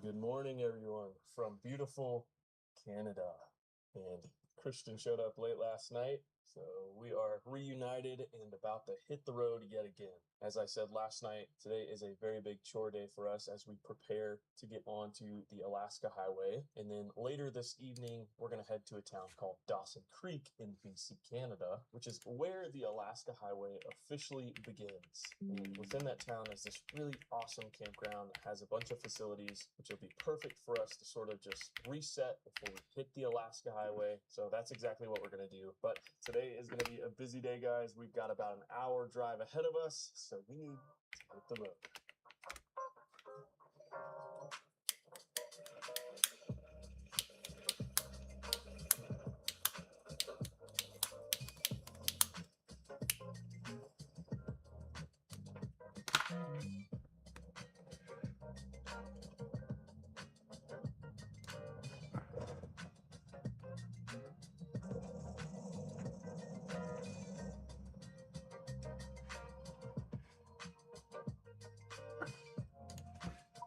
Good morning, everyone, from beautiful Canada. And Christian showed up late last night, so we are reunited and about to hit the road yet again. As I said last night, today is a very big chore day for us as we prepare to get onto the Alaska Highway. And then later this evening, we're going to head to a town called Dawson Creek in BC, Canada, which is where the Alaska Highway officially begins. And within that town is this really awesome campground that has a bunch of facilities, which will be perfect for us to sort of just reset before we hit the Alaska Highway. So that's exactly what we're going to do. But today is going to be a busy day, guys. We've got about an hour drive ahead of us, so we need to hit the road.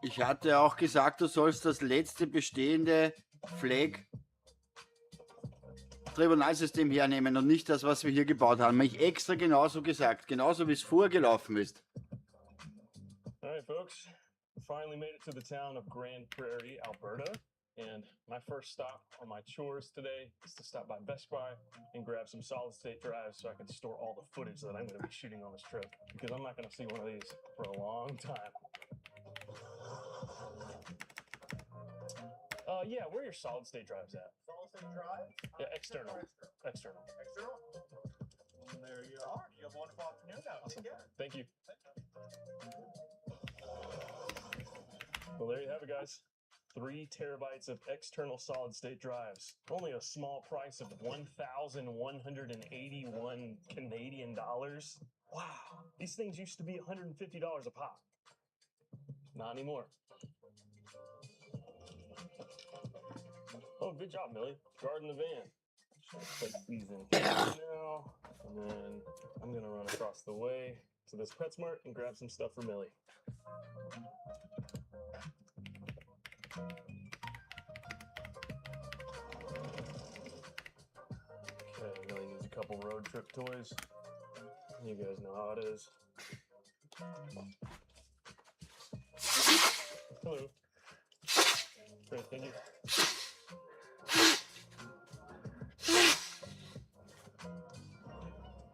Ich hatte auch gesagt, du sollst das letzte bestehende Flag-Tribunalsystem hernehmen und nicht das, was wir hier gebaut haben. Habe ich extra genauso gesagt, genauso wie es vorgelaufen ist. All right, folks, we finally made it to the town of Grand Prairie, Alberta. And my first stop on my chores today is to stop by Best Buy and grab some solid state drives so I can store all the footage that I'm going to be shooting on this trip, because I'm not going to see one of these for a long time. Yeah, where are your solid state drives at? Solid state drives? Yeah, external. External. And there you are. You have a wonderful afternoon now. Awesome. Take care. Thank you. Well, there you have it, guys. 3 terabytes of external solid state drives. Only a small price of 1,181 Canadian dollars. Wow. These things used to be $150 a pop. Not anymore. Oh, good job, Millie. Guarding the van. Should put these in here now. And then I'm going to run across the way to this PetSmart and grab some stuff for Millie. Okay, Millie needs a couple road trip toys. You guys know how it is. Hello. Great, thank you.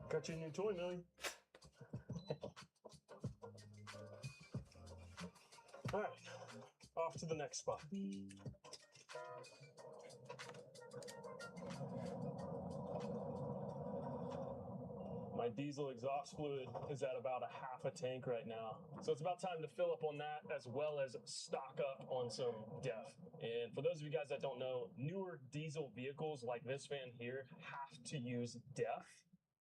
Got you a new toy, Millie. All right, off to the next spot. My diesel exhaust fluid is at about a half a tank right now. So it's about time to fill up on that, as well as stock up on some DEF. And for those of you guys that don't know, newer diesel vehicles like this van here have to use DEF,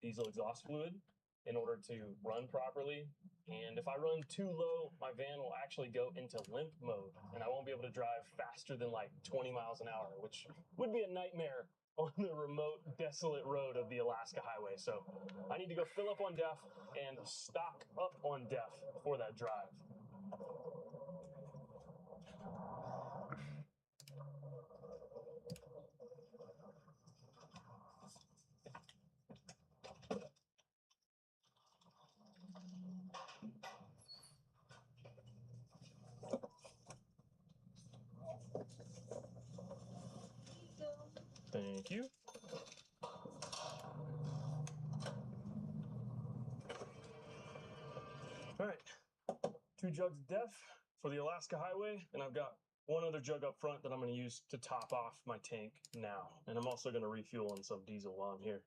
diesel exhaust fluid, in order to run properly. And if I run too low, my van will actually go into limp mode, and I won't be able to drive faster than like 20 miles an hour, which would be a nightmare on the remote, desolate road of the Alaska Highway. So I need to go fill up on DEF and stock up on DEF for that drive. Thank you. All right, 2 jugs of DEF for the Alaska Highway, and I've got one other jug up front that I'm going to use to top off my tank now. And I'm also going to refuel on some diesel while I'm here.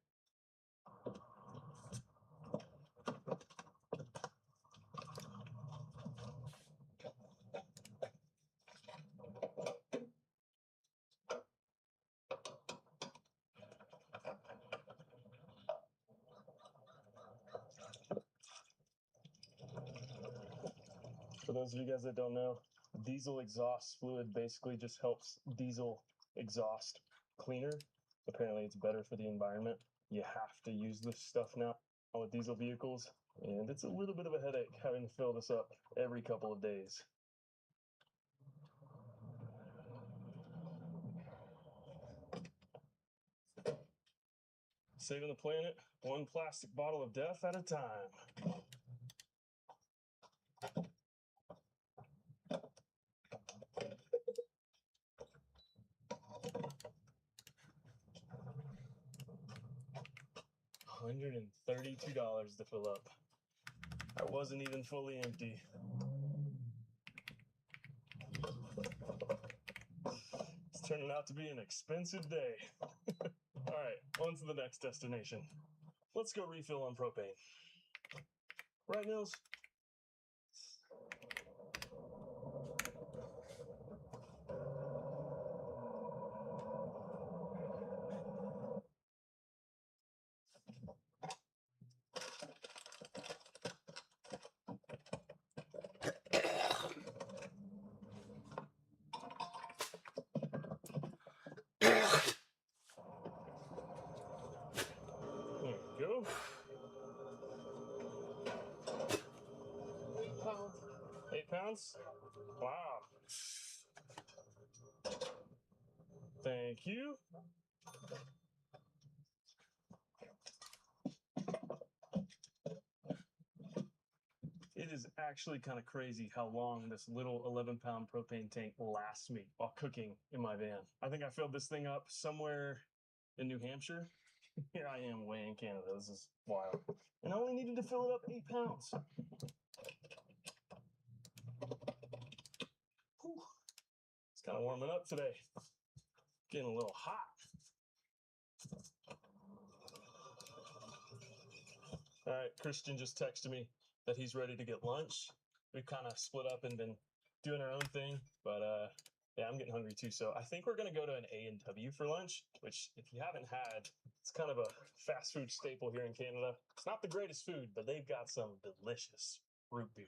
For those of you guys that don't know, diesel exhaust fluid basically just helps diesel exhaust cleaner. Apparently it's better for the environment. You have to use this stuff now with diesel vehicles, and it's a little bit of a headache having to fill this up every couple of days. Saving the planet one plastic bottle of death at a time. $132 to fill up. I wasn't even fully empty. It's turning out to be an expensive day. All right, on to the next destination. Let's go refill on propane. Right, Nils? There we go. Pounds. 8 pounds? Wow. Thank you. It is actually kind of crazy how long this little 11-pound propane tank lasts me while cooking in my van. I think I filled this thing up somewhere in New Hampshire. Here I am way in Canada. This is wild. And I only needed to fill it up 8 pounds. Whew. It's kind of warming up today. Getting a little hot. All right, Christian just texted me that he's ready to get lunch. We've kind of split up and been doing our own thing, but yeah, I'm getting hungry too. So I think we're gonna go to an A&W for lunch, which if you haven't had, it's kind of a fast food staple here in Canada. It's not the greatest food, but they've got some delicious root beer.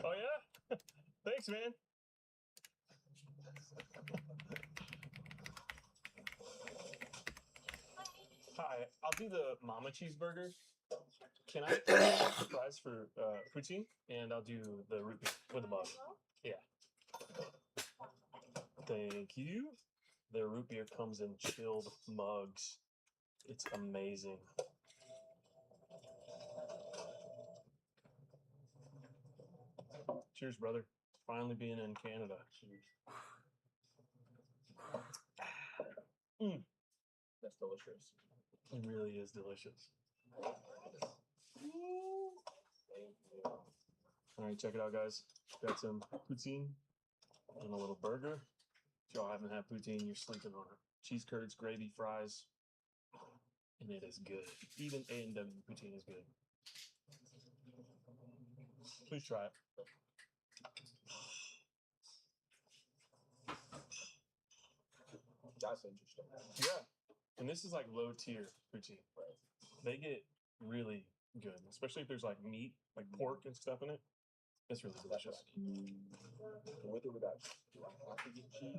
Oh yeah? Thanks, man. Hi, I'll do the mama cheeseburger. Can I get fries for poutine? And I'll do the root beer with a bug. Yeah. Thank you. The root beer comes in chilled mugs. It's amazing. Cheers, brother. Finally being in Canada. Mm. That's delicious. It really is delicious. All right, check it out, guys. Got some poutine and a little burger. If y'all haven't had poutine, you're sleeping on it. Cheese curds, gravy, fries, and it is good. Even A&W poutine is good. Please try it. That's interesting. Yeah, and this is like low tier poutine. Right. They get really good, especially if there's like meat, like pork and stuff in it. It's really delicious. With or without cheese?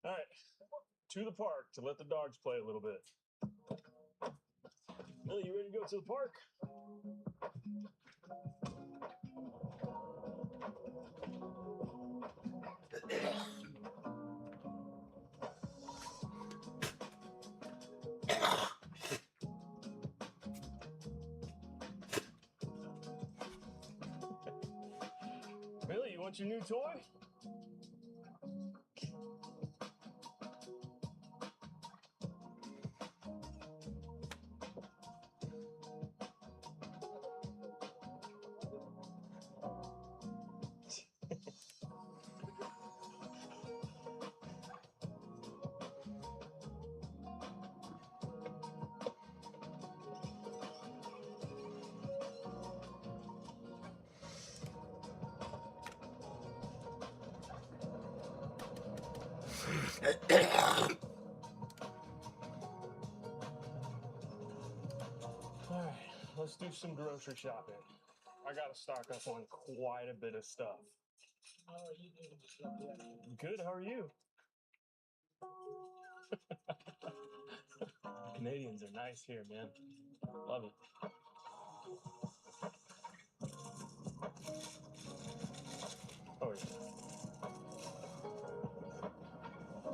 All right, to the park to let the dogs play a little bit. Millie, you ready to go to the park? Millie, you want your new toy? All right, let's Let's do some grocery shopping. I gotta stock up on quite a bit of stuff. How are you doing this afternoon? Good, how are you? Canadians are nice here, man. Love it. Oh yeah.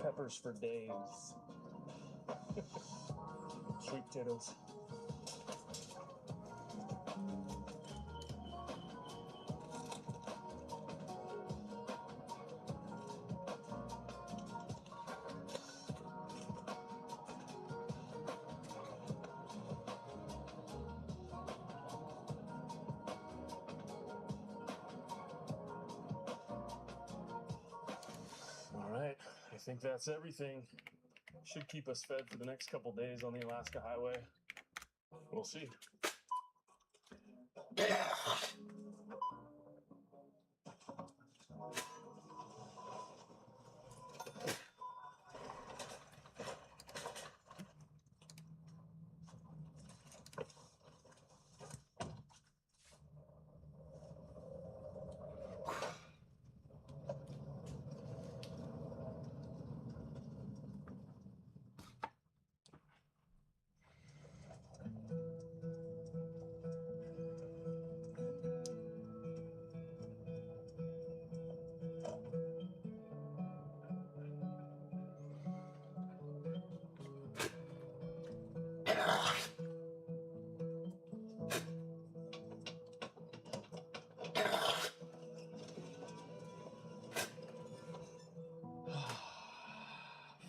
Peppers for days. Sweet potatoes. All right, I think that's everything. Should keep us fed for the next couple days on the Alaska Highway. We'll see.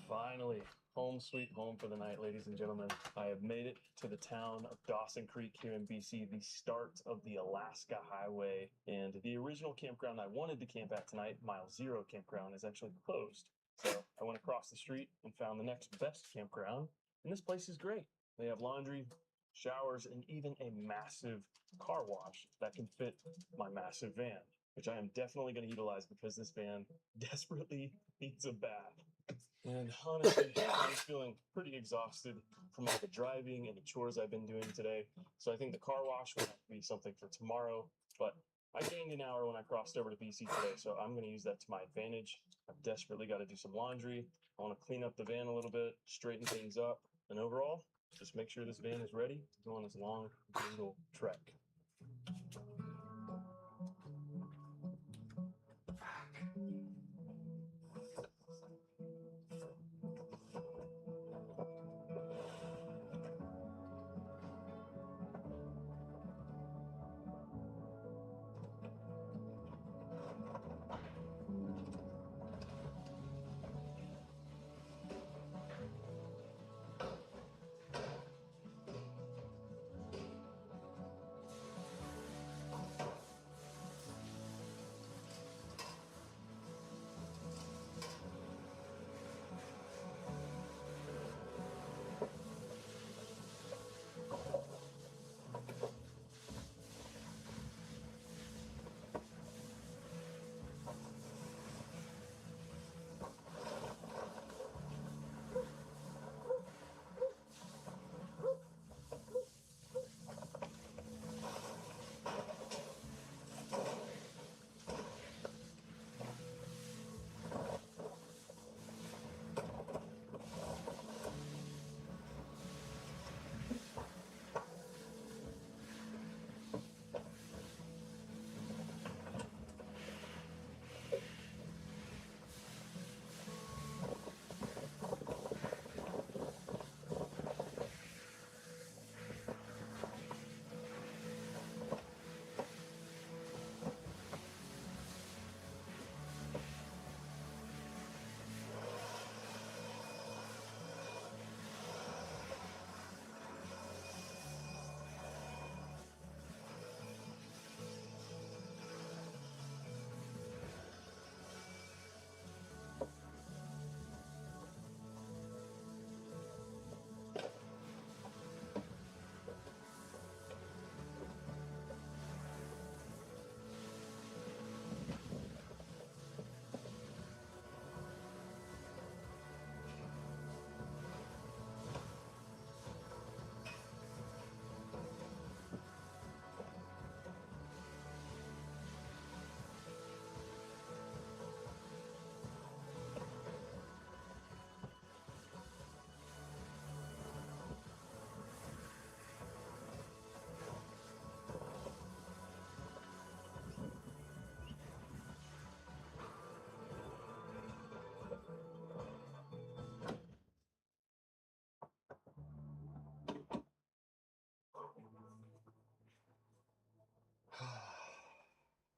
Finally, home sweet home for the night, ladies and gentlemen. I have made it to the town of Dawson Creek here in BC, the start of the Alaska Highway. And the original campground I wanted to camp at tonight, Mile Zero Campground, is actually closed. So I went across the street and found the next best campground. And this place is great. They have laundry, showers, and even a massive car wash that can fit my massive van, which I am definitely going to utilize because this van desperately needs a bath. And honestly, I'm feeling pretty exhausted from all the driving and the chores I've been doing today. So I think the car wash will have to be something for tomorrow. But I gained an hour when I crossed over to BC today, so I'm going to use that to my advantage. I've desperately got to do some laundry. I want to clean up the van a little bit, straighten things up, and overall, just make sure this van is ready to go on this long, brutal trek.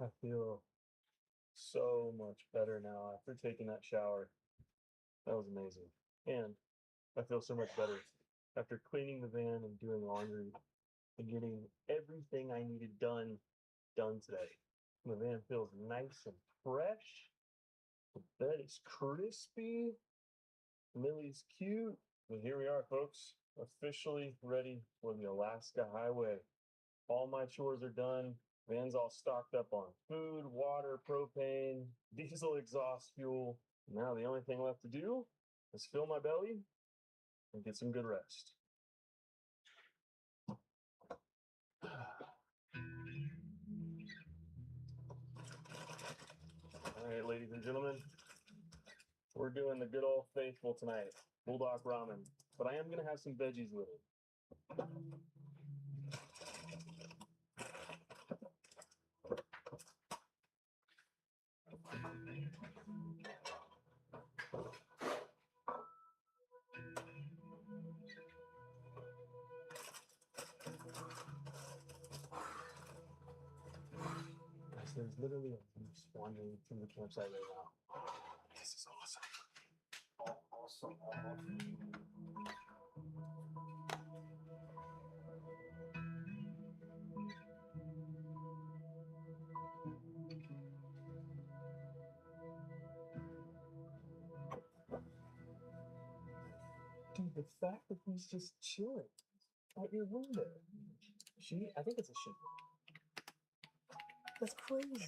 I feel so much better now after taking that shower. That was amazing. And I feel so much better after cleaning the van and doing laundry and getting everything I needed done today. The van feels nice and fresh. The bed is crispy. Millie's cute. And here we are, folks, officially ready for the Alaska Highway. All my chores are done. Van's all stocked up on food, water, propane, diesel exhaust fuel. Now the only thing left to do is fill my belly and get some good rest. All right, ladies and gentlemen, we're doing the good old faithful tonight, bulldog ramen, but I am going to have some veggies with it. There's literally a moose wandering through the campsite right now. This is awesome. Awesome. Dude, the fact that he's just chilling at your window. I think it's a she. That's crazy.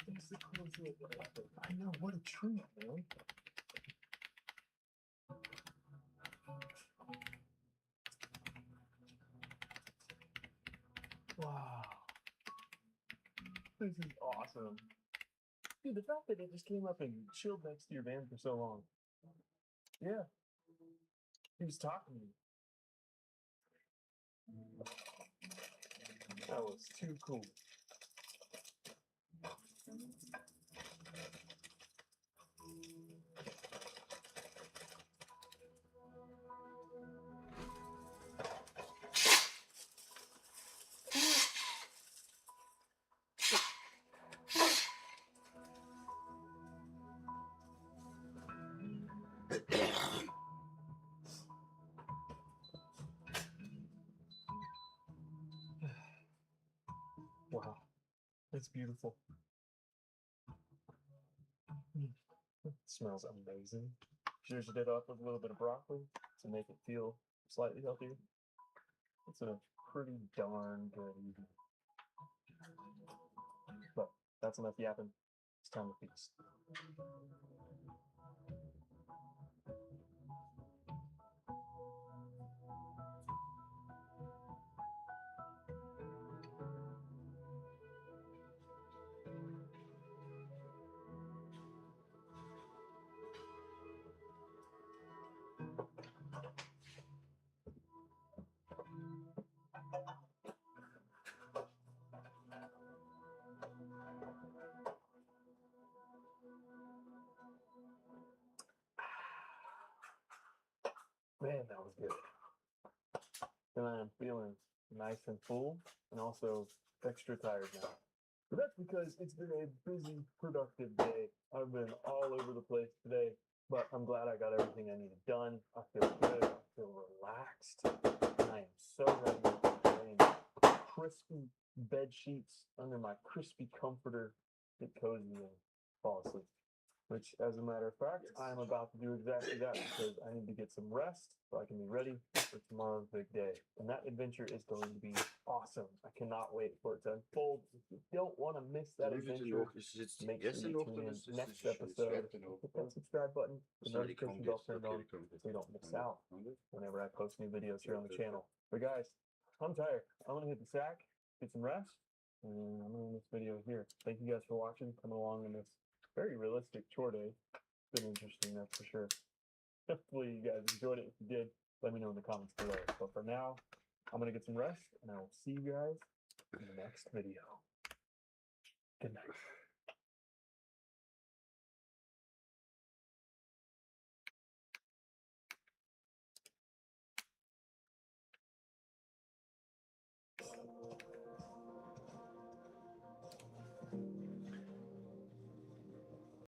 That's the coolest thing. I know, what a treat, man. Wow. This is awesome. Dude, the fact that it just came up and chilled next to your van for so long. Yeah. He was talking to me. That was too cool. Wow, it's beautiful. It smells amazing. Zhuzhed it up with a little bit of broccoli to make it feel slightly healthier. It's a pretty darn good evening. But that's enough yapping. It's time to feast. Man, that was good. And I am feeling nice and full and also extra tired now. But that's because it's been a busy, productive day. I've been all over the place today, but I'm glad I got everything I needed done. I feel good. I feel relaxed. And I am so ready to lay in crispy bed sheets under my crispy comforter, get cozy and fall asleep. Which, as a matter of fact, I am about to do exactly that because I need to get some rest so I can be ready for tomorrow's big day. And that adventure is going to be awesome. I cannot wait for it to unfold. If you don't want to miss that adventure, make sure you tune in next episode. Hit that subscribe button, the notification bell turned on so you don't miss out whenever I post new videos here on the channel. But guys, I'm tired. I'm going to hit the sack, get some rest, and I'm going to end this video here. Thank you guys for watching, coming along in this very realistic chore day. It's been interesting, that's for sure. Hopefully you guys enjoyed it. If you did, let me know in the comments below. But for now, I'm going to get some rest, and I will see you guys in the next video. Good night.